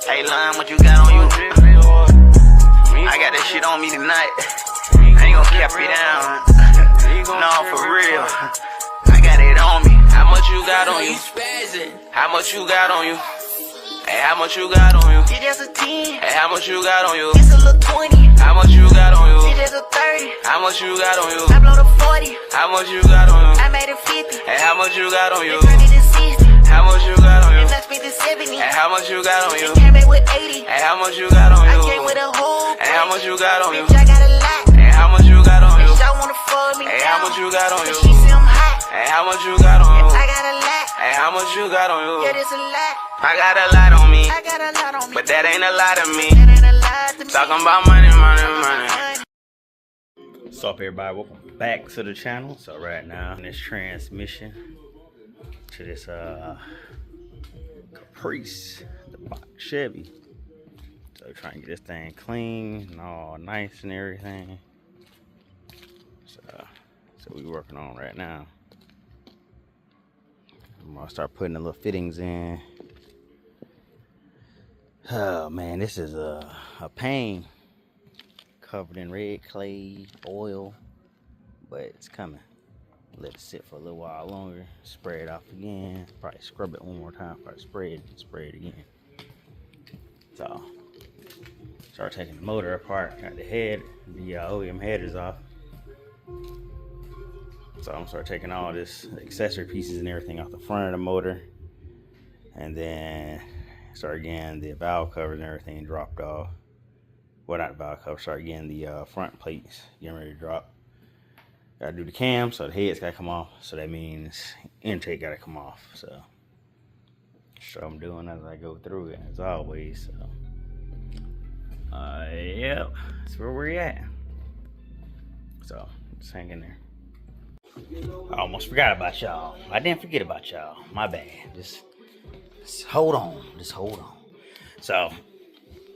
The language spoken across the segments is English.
Hey, Lime, what you got on you? I got that shit on me tonight. I ain't gonna cap you down. No, for real. I got it on me. How much you got on you? How much you got on you? Hey, how much you got on you? It's just a 10. Hey, how much you got on you? It's a little 20. How much you got on you? It's just a 30. How much you got on you? I blow the 40. How much you got on you? I made it 50. Hey, how much you got on you? It turned me to 60. How much you got on you? It touched me to 70. Hey, how much you got on you? It came back with 80. Hey, how much you got on you? I came with a whole. Hey, how much you got on you? Bitch, I got a lot. Hey, how much you got on you? Bitch, I wanna fuck me. Hey, how much you got on you? She say I'm hot. Hey, how much you got on you? I got a lot. Hey, how much you got on you? Yeah, this a lot. I got a lot on me. I got a lot on me. But that ain't a lot of me. That ain't a lot to me. Talking about money, money, money. What's up, everybody? Welcome back to the channel. So right now in this transmission to this Caprice, the Chevy. So trying to get this thing clean and all nice and everything. So we working on right now. I'm gonna start putting the little fittings in. Oh man, this is a pain. Covered in red clay, oil, but it's coming. Let it sit for a little while longer. Spray it off again. Probably scrub it one more time. Probably spray it again. So start taking the motor apart. Got the head, the OEM head is off. So I'm gonna start taking all this accessory pieces and everything off the front of the motor, and then start getting the valve covers and everything dropped off. Well, not the valve cover. Start getting the front plates getting ready to drop. Gotta do the cam, so the head's gotta come off. So that means intake gotta come off. So I'm doing as I go through it, as always. So yep, that's where we're at. So just hang in there. I almost forgot about y'all. I didn't forget about y'all. My bad. Just hold on. Just hold on. So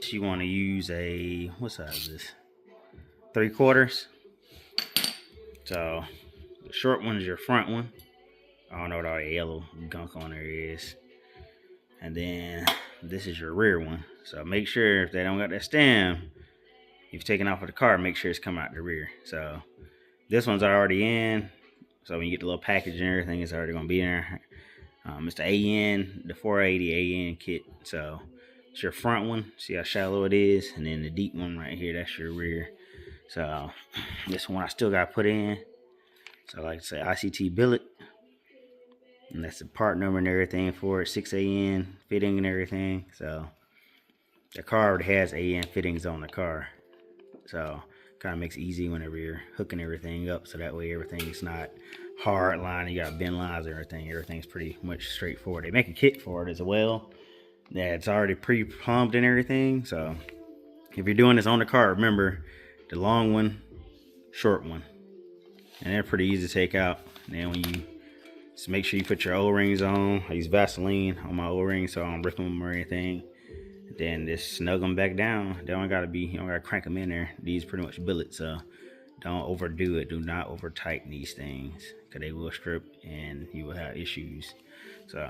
you want to use a, what size is this? 3/4. So the short one is your front one. I don't know what all the yellow gunk on there is. And then this is your rear one. So make sure if they don't got that stem, you've taken off of the car, make sure it's coming out the rear. So this one's already in. So when you get the little package and everything, it's already gonna be in there. It's the AN, the 480 AN kit. So it's your front one. See how shallow it is, and then the deep one right here, that's your rear. So this one I still got to put in. So like I say, ICT billet, and that's the part number and everything for it. 6AN fitting and everything. So the car already has AN fittings on the car, so kind of makes it easy whenever you're hooking everything up. So that way everything's not hard line. You got bend lines and everything. Everything's pretty much straightforward. They make a kit for it as well. Yeah, it's already pre-plumbed and everything. So if you're doing this on the car, remember the long one, short one, and they're pretty easy to take out. And then when you just make sure you put your O-rings on. I use Vaseline on my O-rings so I don't rip them or anything. Then just snug them back down. They don't gotta be, you don't gotta crank them in there. These pretty much billets, so don't overdo it. Do not over tighten these things, because they will strip and you will have issues. So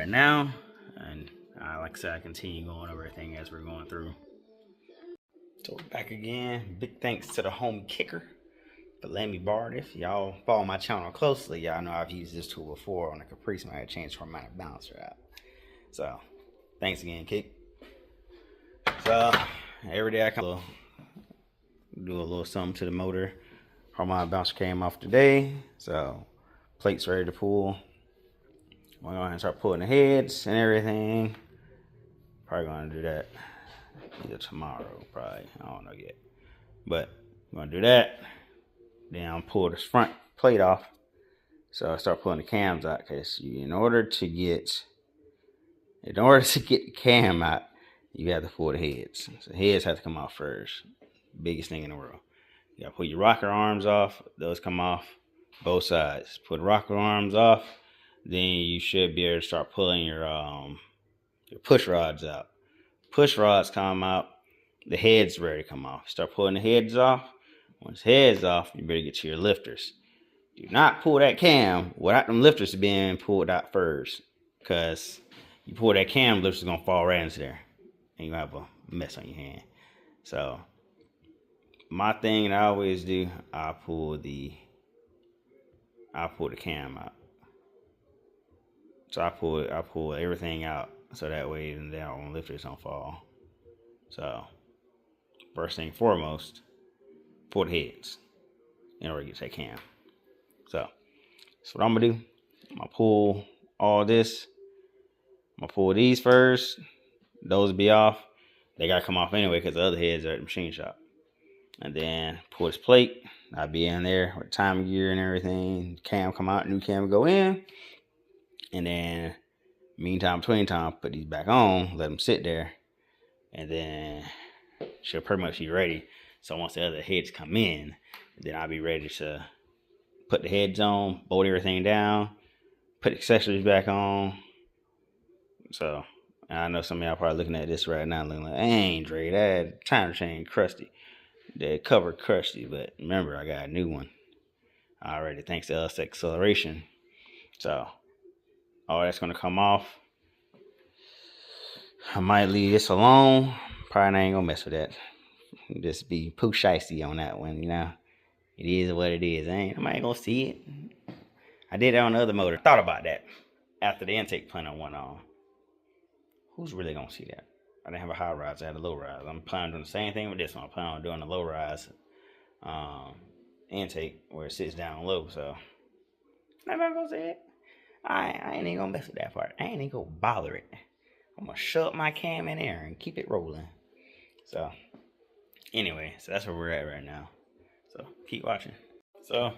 right now, and like I said, I continue going over everything as we're going through. So we're back again. Big thanks to the home kicker for letting me borrow it. If y'all follow my channel closely, y'all know I've used this tool before on the Caprice when I had changed for my bouncer out. So thanks again, Kick. So every day I come do a little something to the motor. My bouncer came off today, so plates ready to pull. I'm going to go ahead and start pulling the heads and everything. Probably going to do that either tomorrow, probably. I don't know yet. But I'm going to do that. Then I'll pull this front plate off. So I start pulling the cams out, because in order to get the cam out, you have to pull the heads. So heads have to come off first. Biggest thing in the world. You gotta pull your rocker arms off. Those come off both sides. Put rocker arms off. Then you should be able to start pulling your push rods out. Push rods come out. The head's ready to come off. Start pulling the heads off. Once the head's off, you better get to your lifters. Do not pull that cam without them lifters being pulled out first, because you pull that cam, lifters gonna fall right into there. and you have a mess on your hand. So my thing that I always do, I pull the cam out. So I pull everything out so that way the down lifters don't fall. So first thing foremost, pull the heads in order to get that cam. So that's what I'm gonna do. I'm gonna pull all this. I'm gonna pull these first. Those will be off. They gotta come off anyway because the other heads are at the machine shop. And then pull this plate. I'll be in there with timing gear and everything. Cam come out, new cam go in. And then between time, put these back on, let them sit there. And then she'll pretty much be ready. So once the other heads come in, then I'll be ready to put the heads on, bolt everything down, put the accessories back on. So I know some of y'all probably looking at this right now looking like, dang, Dre, that time chain crusty. The cover crusty, but remember, I got a new one already thanks to LS acceleration. So all that's gonna come off. I might leave this alone. Probably ain't gonna mess with that. Just be poo shicey on that one, you know. It is what it is. Nobody gonna see it. I did that on the other motor. Thought about that after the intake planner went on. Who's really gonna see that? I didn't have a high rise, I had a low rise. I'm planning on doing the same thing with this one. I'm planning on doing a low rise intake where it sits down low. So nobody gonna see it. I ain't even gonna mess with that part. I ain't even gonna bother it. I'm gonna shove my cam in there and keep it rolling. So anyway, so that's where we're at right now. So keep watching. So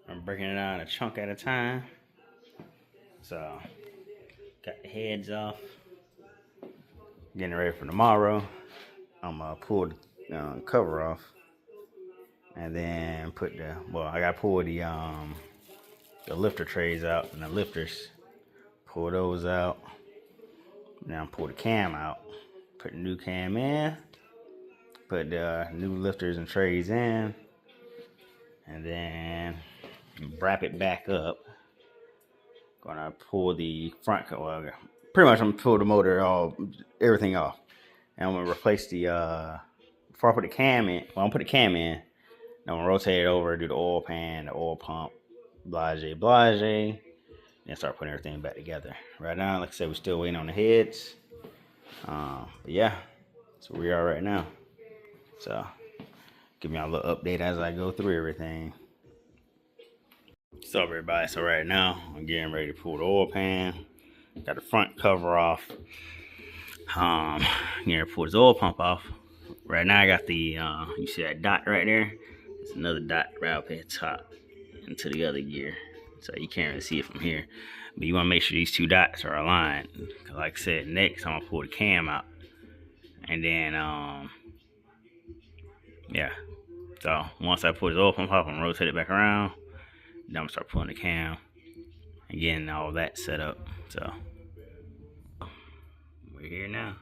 I'm breaking it down a chunk at a time. So got the heads off. Getting ready for tomorrow. I'm gonna pull the cover off. And then I gotta pull the lifter trays out and the lifters. Pull those out. Now pull the cam out. Put the new cam in. Put the new lifters and trays in. And then wrap it back up. Gonna pull the front cover. Pretty much I'm gonna pull the motor, everything off. And I'm gonna replace before I put the cam in, I'm gonna put the cam in, I'm gonna rotate it over, do the oil pan, the oil pump, blase, and start putting everything back together. Right now, like I said, we're still waiting on the heads. But yeah, that's where we are right now. So, give me a little update as I go through everything. So everybody, so right now, I'm getting ready to pull the oil pan. Got the front cover off. Getting ready to pull this oil pump off. Right now I got the, you see that dot right there? There's another dot right up at the top into the other gear. So you can't really see it from here. But you want to make sure these two dots are aligned. Because like I said, next I'm going to pull the cam out. And then, yeah. So once I pull this oil pump off, I'm going to rotate it back around. Then I'm going to start pulling the cam. And getting all that set up. So we're here now.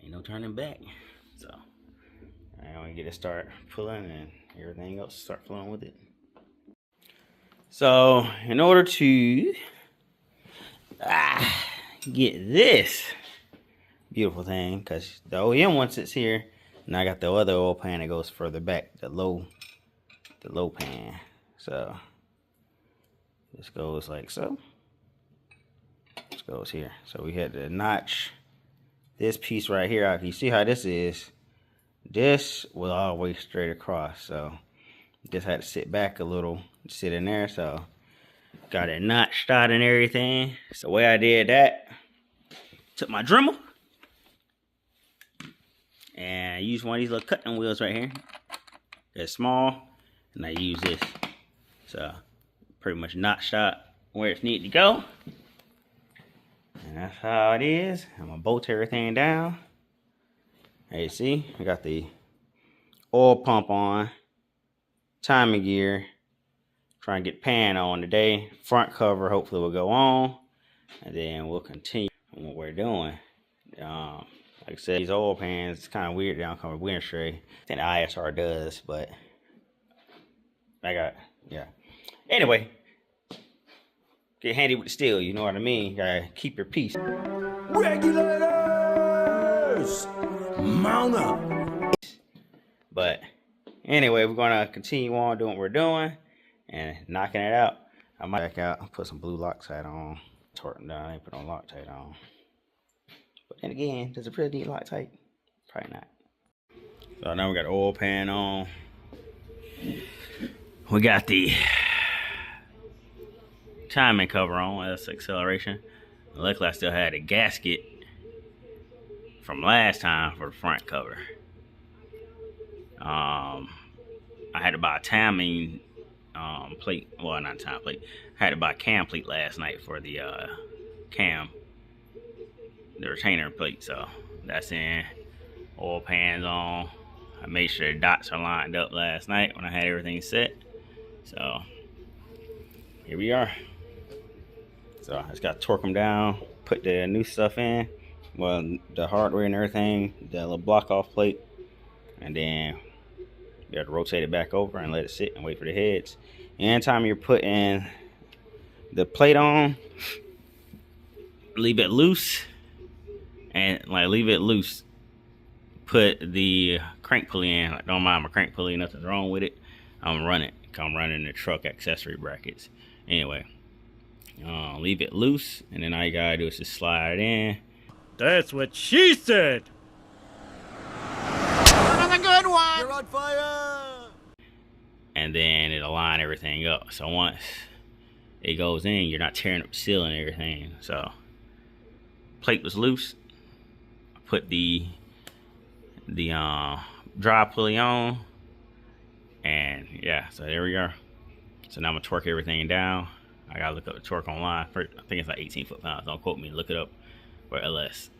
Ain't no turning back. So I want to get it start pulling and everything else start flowing with it. So in order to get this beautiful thing, because the OEM one sits here, and I got the other oil pan that goes further back, the low pan. So this goes like so. This goes here. So we had to notch this piece right here out. You see how this is? This was all the way straight across. So just had to sit back a little, sit in there. So got it notched out and everything. So the way I did that, took my Dremel and I used one of these little cutting wheels right here. They're small, and I use this. So pretty much notched out where it's needed to go. And that's how it is. I'm gonna bolt everything down. Hey, you see, I got the oil pump on, timing gear, trying to get pan on today. Front cover hopefully will go on, and then we'll continue on what we're doing. Like I said, these oil pans, it's kind of weird. They don't come with wind tray. I think the ISR does, but yeah. Anyway, get handy with the steel, you know what I mean? You gotta keep your peace. Regulator! Soldiers, mount up. But anyway, we're gonna continue on doing what we're doing and knocking it out. I might back out and put some blue Loctite on. Torque them down, I ain't put on Loctite on. But then again, does it really need Loctite? Probably not. So now we got the oil pan on. We got the timing cover on, that's acceleration. Luckily I still had a gasket from last time for the front cover. I had to buy a timing plate, well not time plate. I had to buy a cam plate last night for the cam, the retainer plate. So that's in. Oil pans on. I made sure the dots are lined up last night when I had everything set. So here we are. So I just got to torque them down, put the new stuff in, well, the hardware and everything, the little block off plate, and then you have to rotate it back over and let it sit and wait for the heads. Anytime you're putting the plate on, leave it loose, and like leave it loose. Put the crank pulley in. Like, don't mind my crank pulley, nothing's wrong with it. I'm running the truck accessory brackets. Anyway, leave it loose, and then all you gotta do is just slide it in. That's what she said. Another good one. You're on fire. And then it'll line everything up. So once it goes in, you're not tearing up the seal and everything. So plate was loose. I put the dry pulley on, and yeah, so there we are. So now I'm gonna torque everything down. I gotta look up the torque online. I think it's like 18 foot-pounds. Don't quote me. Look it up for LS.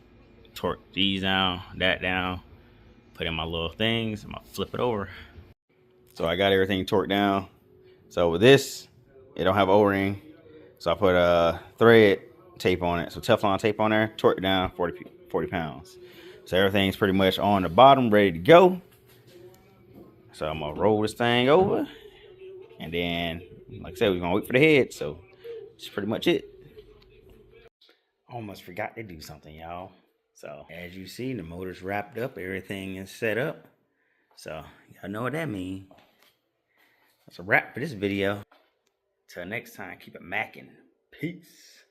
Torque these down, that down. Put in my little things. I'm gonna flip it over. So I got everything torqued down. So with this, it don't have O-ring. So I put a thread tape on it. So Teflon tape on there. Torque it down 40 pounds. So everything's pretty much on the bottom, ready to go. So I'm gonna roll this thing over, and then, like I said, we're gonna wait for the head. So that's pretty much it. Almost forgot to do something, y'all. So as you see, the motor's wrapped up, everything is set up. So y'all know what that means. That's a wrap for this video. Till next time, keep it macking. Peace.